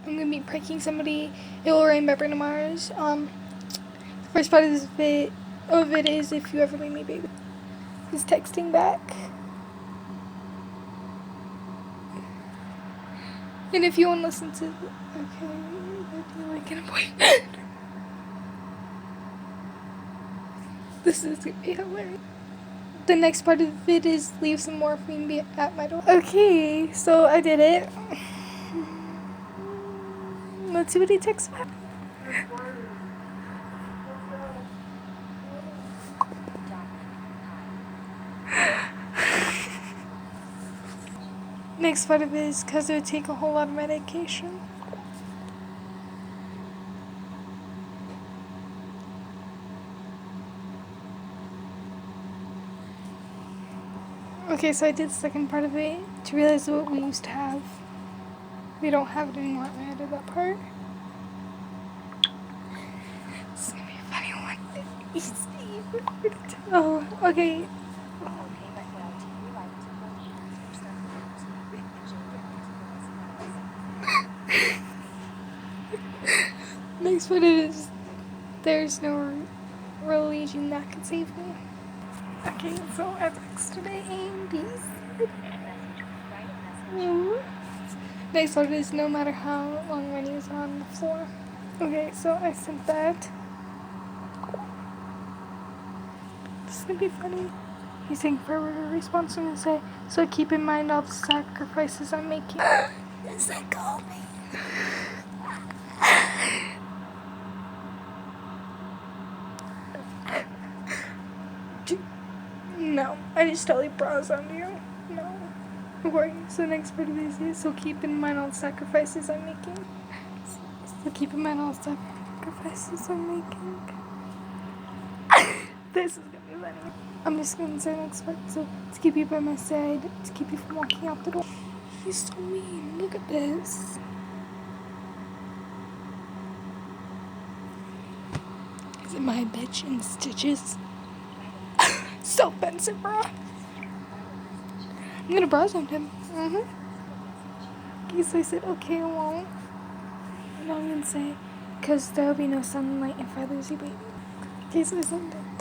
I'm gonna be pranking somebody. It will rain by Bruno Mars. The first part of this bit is if you ever leave me, baby. He's texting back. And if you want to listen to, okay, I do like an appointment. This is gonna be hilarious. The next part of it is leave some morphine at my door. Okay, so I did it. Let's see what he texts back. Next part of it is because it would take a whole lot of medication. Okay, so I did the second part of it to realize what we used to have. We don't have it anymore. I added that part. This is gonna be a funny one. Oh, okay. Next part is there's no religion that can save me. Okay, so I texted Andy's. Next part is no matter how long my knees are on the floor. Okay, so I sent that. This is gonna be funny. He's saying for a response, I'm gonna say, so keep in mind all the sacrifices I'm making. Yes, I call me. No, I just totally browse on you. No. Okay, so next part of this is, so keep in mind all the sacrifices I'm making. So keep in mind all the sacrifices I'm making. This is gonna be funny. I'm just gonna say next part, so to keep you by my side, to keep you from walking out the door. He's so mean, look at this. Is it my bitch in stitches? So offensive, bro. I'm gonna browse on him. So I said, okay, I won't. And I'm gonna say, because there'll be no sunlight if I lose you, baby. Okay, so I sent it.